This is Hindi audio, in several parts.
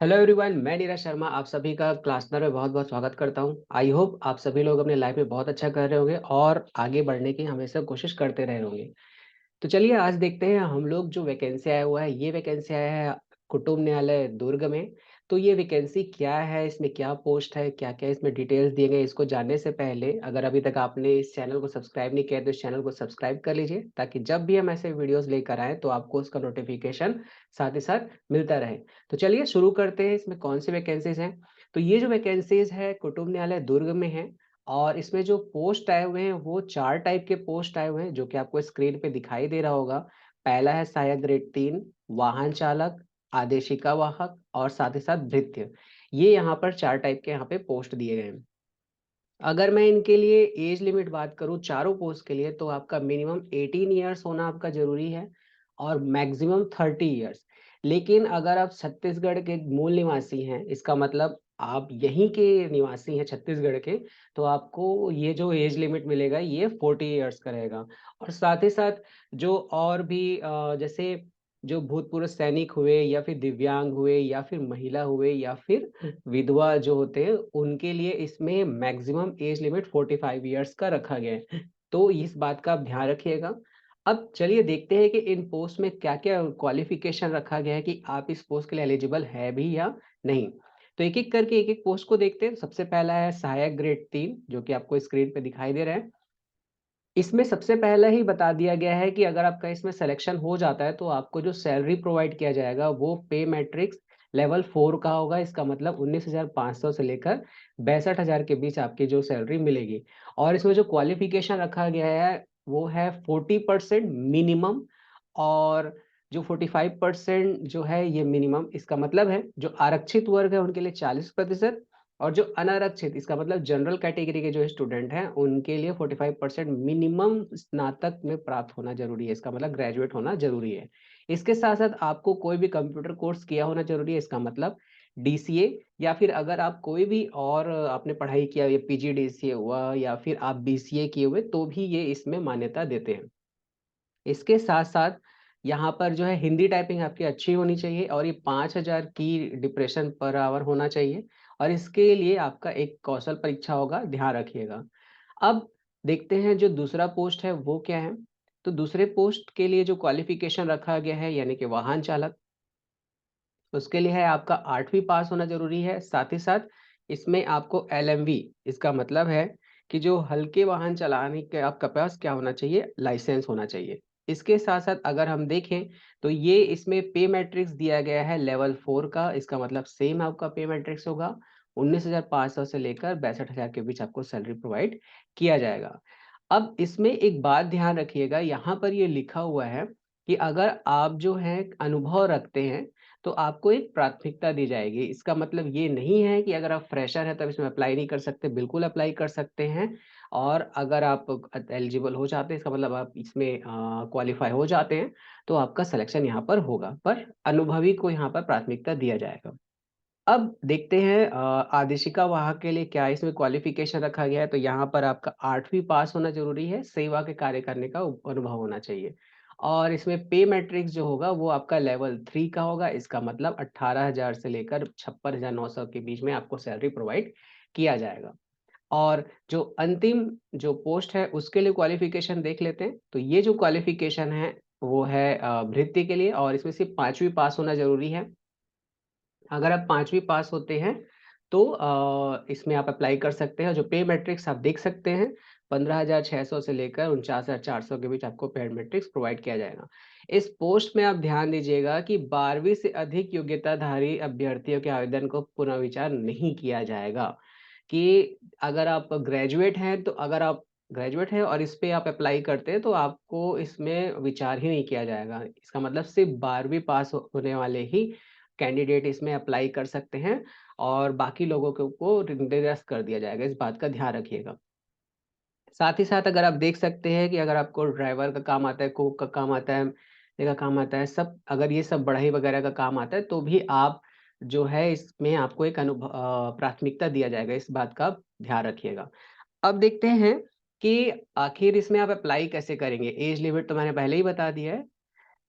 हेलो एवरीवन, मैं नीरज शर्मा आप सभी का क्लासनर में बहुत बहुत स्वागत करता हूं। आई होप आप सभी लोग अपने लाइफ में बहुत अच्छा कर रहे होंगे और आगे बढ़ने की हमेशा कोशिश करते रहे होंगे। तो चलिए आज देखते हैं हम लोग जो वैकेंसी आया हुआ है, ये वैकेंसी आया है कुटुंब न्यायालय दुर्ग में। तो ये वैकेंसी क्या है, इसमें क्या पोस्ट है, क्या क्या इसमें डिटेल्स दिए गए, इसको जानने से पहले अगर अभी तक आपने इस चैनल को सब्सक्राइब नहीं किया है तो इस चैनल को सब्सक्राइब कर लीजिए, ताकि जब भी हम ऐसे वीडियोस लेकर आए तो आपको उसका नोटिफिकेशन साथ ही साथ मिलता रहे। तो चलिए शुरू करते हैं, इसमें कौन सी वैकेंसीज हैं। तो ये जो वैकेंसीज है कुटुंब न्यायालय दुर्ग में है, और इसमें जो पोस्ट आए हुए हैं वो 4 टाइप के पोस्ट आए हुए हैं, जो कि आपको स्क्रीन पे दिखाई दे रहा होगा। पहला है सहायक ग्रेड 3, वाहन चालक, आदेशिका वाहक और साथ ही साथ भृत्य। ये यहाँ पर 4 टाइप के यहाँ पे पोस्ट दिए गए हैं। अगर मैं इनके लिए एज लिमिट बात करूँ चारों पोस्ट के लिए, तो आपका मिनिमम 18 ईयर्स होना आपका जरूरी है और मैक्सिमम 30 ईयर्स। लेकिन अगर आप छत्तीसगढ़ के मूल निवासी हैं, इसका मतलब आप यहीं के निवासी हैं छत्तीसगढ़ के, तो आपको ये जो एज लिमिट मिलेगा ये 40 ईयर्स का रहेगा। और साथ ही साथ जो और भी जैसे जो भूतपूर्व सैनिक हुए या फिर दिव्यांग हुए या फिर महिला हुए या फिर विधवा जो होते हैं, उनके लिए इसमें मैक्सिमम एज लिमिट 45 ईयर्स का रखा गया है। तो इस बात का आप ध्यान रखिएगा। अब चलिए देखते हैं कि इन पोस्ट में क्या क्या क्वालिफिकेशन रखा गया है कि आप इस पोस्ट के लिए एलिजिबल है भी या नहीं। तो एक एक करके एक एक पोस्ट को देखते हैं। सबसे पहला है सहायक ग्रेड 3, जो कि आपको स्क्रीन पे दिखाई दे रहा है। इसमें सबसे पहले ही बता दिया गया है कि अगर आपका इसमें सिलेक्शन हो जाता है तो आपको जो सैलरी प्रोवाइड किया जाएगा वो पे मैट्रिक्स लेवल 4 का होगा। इसका मतलब 19,500 से लेकर 62,000 के बीच आपकी जो सैलरी मिलेगी। और इसमें जो क्वालिफिकेशन रखा गया है वो है 40% मिनिमम, और जो 45% जो है ये मिनिमम। इसका मतलब है जो आरक्षित वर्ग है उनके लिए 40%, और जो अनारक्षित इसका मतलब जनरल कैटेगरी के जो स्टूडेंट हैं उनके लिए 45% मिनिमम स्नातक में प्राप्त होना जरूरी है। इसका मतलब ग्रेजुएट होना जरूरी है। इसके साथ साथ आपको कोई भी कंप्यूटर कोर्स किया होना जरूरी है। इसका मतलब डीसीए, या फिर अगर आप कोई भी और आपने पढ़ाई किया, ये पीजीडीसीए हुआ या फिर आप बीसीए किए हुए, तो भी ये इसमें मान्यता देते हैं। इसके साथ साथ यहाँ पर जो है हिंदी टाइपिंग आपकी अच्छी होनी चाहिए, और ये 5,000 की डिप्रेशन पर आवर होना चाहिए। और इसके लिए आपका एक कौशल परीक्षा होगा, ध्यान रखिएगा। अब देखते हैं जो दूसरा पोस्ट है वो क्या है। तो दूसरे पोस्ट के लिए जो क्वालिफिकेशन रखा गया है यानी कि वाहन चालक, उसके लिए है आपका 8वीं पास होना जरूरी है। साथ ही साथ इसमें आपको एलएमवी, इसका मतलब है कि जो हल्के वाहन चलाने के आपका पास क्या होना चाहिए, लाइसेंस होना चाहिए। इसके साथ साथ अगर हम देखें तो ये इसमें पे मैट्रिक्स दिया गया है लेवल 4 का। इसका मतलब सेम आपका पे मैट्रिक्स होगा, 19,500 से लेकर 62,000 के बीच आपको सैलरी प्रोवाइड किया जाएगा। अब इसमें एक बात ध्यान रखिएगा, यहाँ पर ये लिखा हुआ है कि अगर आप जो है अनुभव रखते हैं तो आपको एक प्राथमिकता दी जाएगी। इसका मतलब ये नहीं है कि अगर आप फ्रेशर हैं तब इसमें अप्लाई नहीं कर सकते, बिल्कुल अप्लाई कर सकते हैं। और अगर आप एलिजिबल हो जाते हैं, इसका मतलब आप इसमें क्वालिफाई हो जाते हैं, तो आपका सिलेक्शन यहाँ पर होगा, पर अनुभवी को यहाँ पर प्राथमिकता दिया जाएगा। अब देखते हैं आदेशिका वाहक के लिए क्या इसमें क्वालिफिकेशन रखा गया है। तो यहाँ पर आपका 8वीं पास होना जरूरी है, सेवा के कार्य करने का अनुभव होना चाहिए। और इसमें पे मैट्रिक्स जो होगा वो आपका लेवल 3 का होगा। इसका मतलब 18,000 से लेकर 56,900 के बीच में आपको सैलरी प्रोवाइड किया जाएगा। और जो अंतिम जो पोस्ट है उसके लिए क्वालिफिकेशन देख लेते हैं। तो ये जो क्वालिफिकेशन है वो है भृत्य के लिए, और इसमें सिर्फ 5वीं पास होना जरूरी है। अगर आप 5वीं पास होते हैं तो इसमें आप अप्लाई कर सकते हैं। जो पे मैट्रिक्स आप देख सकते हैं, 15,600 से लेकर 49,400 के बीच आपको पे मैट्रिक्स प्रोवाइड किया जाएगा। इस पोस्ट में आप ध्यान दीजिएगा कि 12वीं से अधिक योग्यताधारी अभ्यर्थियों के आवेदन को पुनर्विचार नहीं किया जाएगा। कि अगर आप ग्रेजुएट हैं, तो अगर आप ग्रेजुएट हैं और इस पे आप अप्लाई करते हैं तो आपको इसमें विचार ही नहीं किया जाएगा। इसका मतलब सिर्फ 12वीं पास होने वाले ही कैंडिडेट इसमें अप्लाई कर सकते हैं, और बाकी लोगों को निरस्त कर दिया जाएगा। इस बात का ध्यान रखिएगा। साथ ही साथ अगर आप देख सकते हैं कि अगर आपको ड्राइवर का काम आता है, कुक का काम आता है, ये का काम आता है, सब अगर ये सब बढ़ई वगैरह का काम आता है तो भी आप जो है इसमें आपको एक प्राथमिकता दिया जाएगा। इस बात का आप ध्यान रखिएगा। अब देखते हैं कि आखिर इसमें आप अप्लाई कैसे करेंगे। एज लिमिट तो मैंने पहले ही बता दिया है।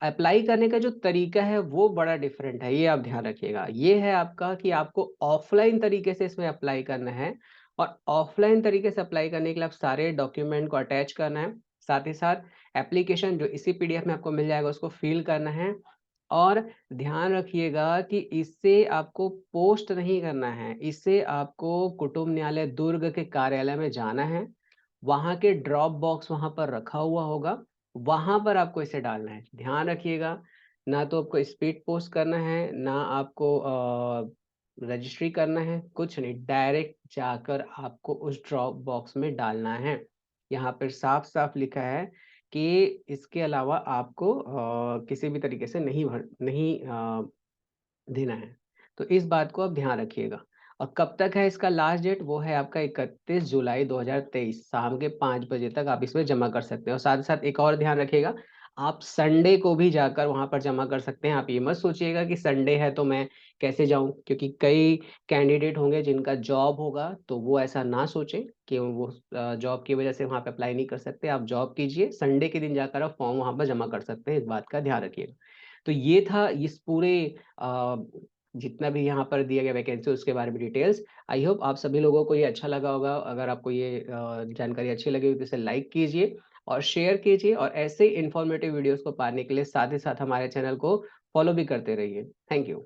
अप्लाई करने का जो तरीका है वो बड़ा डिफरेंट है, ये आप ध्यान रखिएगा। ये है आपका कि आपको ऑफ़लाइन तरीके से इसमें अप्लाई करना है और ऑफ़लाइन तरीके से अप्लाई करने के लिए आप सारे डॉक्यूमेंट को अटैच करना है। साथ ही साथ एप्लीकेशन जो इसी पीडीएफ में आपको मिल जाएगा उसको फ़िल करना है और ध्यान रखिएगा कि इससे आपको पोस्ट नहीं करना है, इससे आपको कुटुंब न्यायालय दुर्ग के कार्यालय में जाना है। वहाँ के ड्रॉप बॉक्स वहाँ पर रखा हुआ होगा, वहाँ पर आपको इसे डालना है। ध्यान रखिएगा, ना तो आपको स्पीड पोस्ट करना है, ना आपको रजिस्ट्री करना है, कुछ नहीं, डायरेक्ट जाकर आपको उस ड्रॉप बॉक्स में डालना है। यहाँ पर साफ-साफ लिखा है कि इसके अलावा आपको किसी भी तरीके से नहीं देना है। तो इस बात को आप ध्यान रखिएगा और कब तक है इसका लास्ट डेट वो है आपका 31 जुलाई 2023 शाम के 5 बजे तक आप इसमें जमा कर सकते हैं और साथ ही साथ एक और ध्यान रखिएगा, आप संडे को भी जाकर वहाँ पर जमा कर सकते हैं। आप ये मत सोचिएगा कि संडे है तो मैं कैसे जाऊँ? क्योंकि कई कैंडिडेट होंगे जिनका जॉब होगा, तो वो ऐसा ना सोचें कि वो जॉब की वजह से वहाँ पे अप्लाई नहीं कर सकते। आप जॉब कीजिए, संडे के दिन जाकर आप फॉर्म वहाँ पर जमा कर सकते हैं, इस बात का ध्यान रखिएगा। तो ये था इस पूरे अ, जितना भी यहाँ पर दिया गया वैकेंसी उसके बारे में डिटेल्स। आई होप आप सभी लोगों को ये अच्छा लगा होगा। अगर आपको ये जानकारी अच्छी लगी हो तो इसे लाइक कीजिए और शेयर कीजिए और ऐसे ही इन्फॉर्मेटिव वीडियोज़ को पाने के लिए साथ ही साथ हमारे चैनल को फॉलो भी करते रहिए। Thank you.